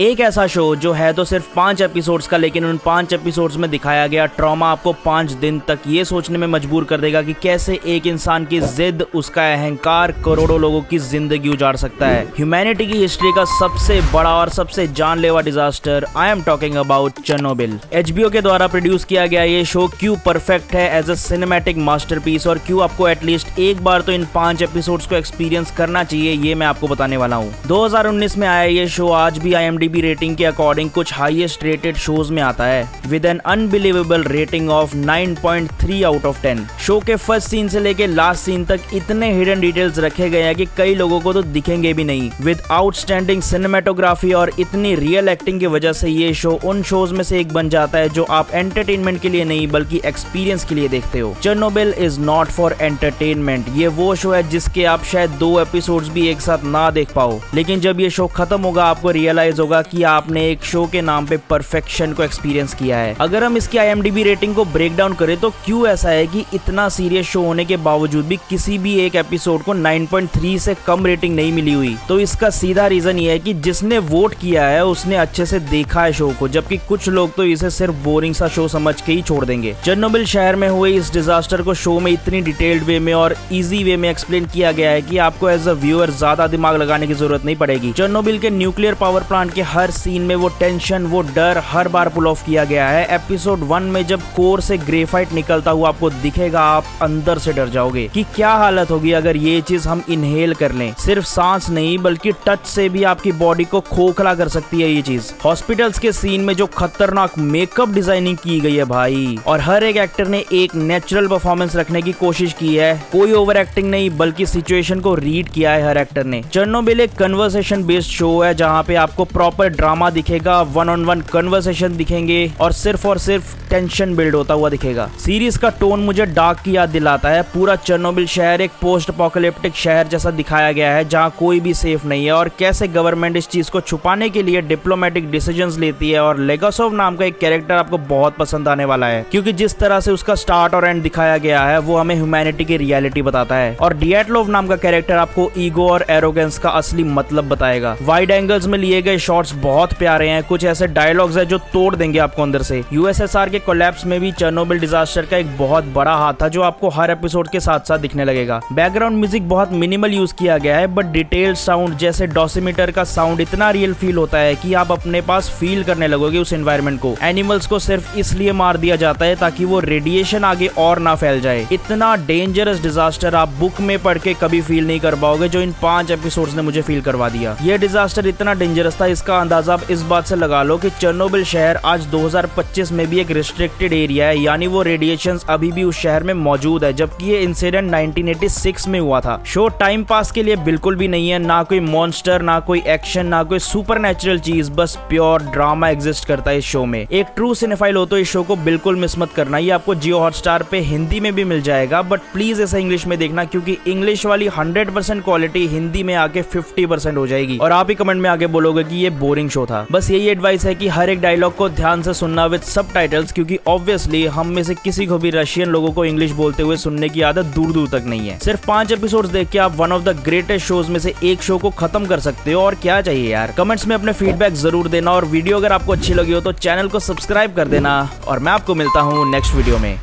एक ऐसा शो जो है तो सिर्फ 5 एपिसोड्स का, लेकिन उन 5 एपिसोड्स में दिखाया गया ट्रॉमा आपको 5 दिन तक ये सोचने में मजबूर कर देगा कि कैसे एक इंसान की जिद, उसका अहंकार करोड़ों लोगों की जिंदगी उजाड़ सकता है। ह्यूमैनिटी की हिस्ट्री का सबसे बड़ा और सबसे जानलेवा disaster, I am talking about Chernobyl. HBO के द्वारा प्रोड्यूस किया गया ये शो क्यों परफेक्ट है एज अ सिनेमैटिक मास्टरपीस और क्यों आपको एटलीस्ट एक बार तो इन 5 एपिसोड्स को एक्सपीरियंस करना चाहिए, ये मैं आपको बताने वाला हूँ। 2019 में आया ये शो आज भी IMDb रेटिंग के अकॉर्डिंग कुछ हाईएस्ट रेटेड शोज में आता है with N unbelievable rating of 9.3 out of 10। Show के फर्स्ट सीन से लेके लास्ट सीन तक इतने हिडन डिटेल्स रखे गए हैं कि कई लोगों को तो दिखेंगे भी नहीं। विद आउटस्टैंडिंग सिनेमेटोग्राफी और इतनी रियल एक्टिंग की वजह से ये शो उन शोज में से एक बन जाता है जो आप एंटरटेनमेंट के लिए नहीं बल्कि एक्सपीरियंस के लिए देखते हो। Chernobyl is not for entertainment. ये वो शो है जिसके आप शायद 2 एपिसोड्स भी एक साथ ना देख पाओ, लेकिन जब ये शो खत्म होगा आपको रियलाइज होगा कि आपने एक शो के नाम पे परफेक्शन को एक्सपीरियंस किया है। अगर हम इसकी IMDb रेटिंग को ब्रेक डाउन करें तो क्यों ऐसा है कि इतना सीरियस शो होने के बावजूद भी किसी भी एक एपिसोड को 9.3 से कम रेटिंग नहीं मिली हुई? तो इसका सीधा रीजन ये है कि जिसने वोट किया है उसने अच्छे से देखा है शो को, जबकि कुछ लोग तो इसे सिर्फ बोरिंग सा शो समझ के ही छोड़ देंगे। चेर्नोबिल शहर में हुए इस डिजास्टर को शो में इतनी डिटेल्ड वे में और इजी वे में एक्सप्लेन किया गया है कि आपको एज अ व्यूअर ज्यादा दिमाग लगाने की जरूरत नहीं पड़ेगी। चेर्नोबिल के न्यूक्लियर पावर प्लांट के हर सीन में वो टेंशन, वो डर हर बार पुल ऑफ किया गया है। एपिसोड 1 में जब कोर से ग्रेफाइट निकलता हुआ आपको दिखेगा, आप अंदर से डर जाओगे कि क्या हालत होगी अगर ये चीज हम इनहेल कर लें। सिर्फ सांस नहीं बल्कि टच से भी आपकी बॉडी को खोखला कर सकती है ये चीज। हॉस्पिटल्स के सीन में जो खतरनाक मेकअप डिजाइनिंग की गई है भाई, और हर एक एक्टर ने एक नेचुरल परफॉर्मेंस रखने की कोशिश की है। कोई ओवर एक्टिंग नहीं बल्कि सिचुएशन को रीड किया है हर एक्टर ने। चेर्नोबिल एक कन्वर्सेशन बेस्ड शो है जहाँ पे आपको प्रॉपर ड्रामा दिखेगा, 1-on-1 कन्वर्सेशन दिखेंगे और सिर्फ टेंशन बिल्ड होता हुआ दिखेगा। सीरीज का टोन मुझे डार्क की याद दिलाता है। पूरा चेर्नोबिल शहर एक पोस्ट अपोकैलिप्टिक शहर जैसा दिखाया गया है जहाँ कोई भी सेफ नहीं है और कैसे गवर्नमेंट इस चीज को छुपाने के लिए डिप्लोमेटिक डिसीजंस लेती है। और लेगासोव नाम का एक कैरेक्टर आपको बहुत पसंद आने वाला है क्योंकि जिस तरह से उसका स्टार्ट और एंड दिखाया गया है वो हमें ह्यूमैनिटी की रियलिटी बताता है। और डिएटलोव नाम का कैरेक्टर आपको ईगो और एरोगेंस का असली मतलब बताएगा। वाइड एंगल्स में लिए गए शॉट्स बहुत प्यारे हैं, कुछ ऐसे डायलॉग्स है जो तोड़ देंगे आपको अंदर से। USSR के कोलैप्स में भी चेर्नोबिल डिजास्टर का एक बहुत बड़ा हाथ था जो आपको हर एपिसोड के साथ साथ दिखने लगेगा। बैकग्राउंड म्यूजिक बहुत मिनिमल यूज किया गया है बट डिटेल्ड साउंड जैसे डॉसिमीटर का साउंड इतना रियल फील होता है कि आप अपने पास फील करने लगोगे उस एनवायरनमेंट को। एनिमल्स को सिर्फ इसलिए मार दिया जाता है ताकि वो रेडिएशन आगे और ना फैल जाए। इतना डेंजरस डिजास्टर आप बुक में पढ़ के कभी फील नहीं कर पाओगे जो इन 5 एपिसोड्स ने मुझे फील करवा दिया। ये डिजास्टर इतना डेंजरस था, इसका अंदाजा आप इस बात से लगा लो कि चेर्नोबिल शहर आज 2025 में भी एक रिस्ट्रिक्टेड एरिया है, यानी वो रेडिएशंस अभी भी उस शहर में मौजूद है, जबकि ये इंसिडेंट 1986 में हुआ था। शो टाइम पास के लिए बिल्कुल भी नहीं है, ना कोई मॉन्स्टर, ना कोई एक्शन, ना कोई सुपरनैचुरल चीज, बस प्योर ड्रामा एग्जिस्ट करता है इस शो में। एक ट्रू सिनेफाइल हो तो इस शो को बिल्कुल मिस मत करना। ये आपको जियो हॉटस्टार पे हिंदी में भी मिल जाएगा बट प्लीज इसे इंग्लिश में देखना क्योंकि इंग्लिश वाली 100% क्वालिटी हिंदी में आके 50% हो जाएगी और आप ही कमेंट में आगे बोलोगे कि ये बोरिंग शो था। बस यही एडवाइस है कि हर एक डायलॉग को ध्यान से सुनना विद सबटाइटल्स, क्योंकि ऑब्वियसली हम में से किसी को भी रशियन लोगों को इंग्लिश बोलते हुए सुनने की आदत दूर दूर तक नहीं है। सिर्फ 5 एपिसोड्स देख के आप one of the greatest shows में से एक शो को खत्म कर सकते हो, और क्या चाहिए यार। कमेंट्स में अपने फीडबैक जरूर देना और वीडियो अगर आपको अच्छी लगी हो तो चैनल को सब्सक्राइब कर देना और मैं आपको मिलता हूँ नेक्स्ट वीडियो में।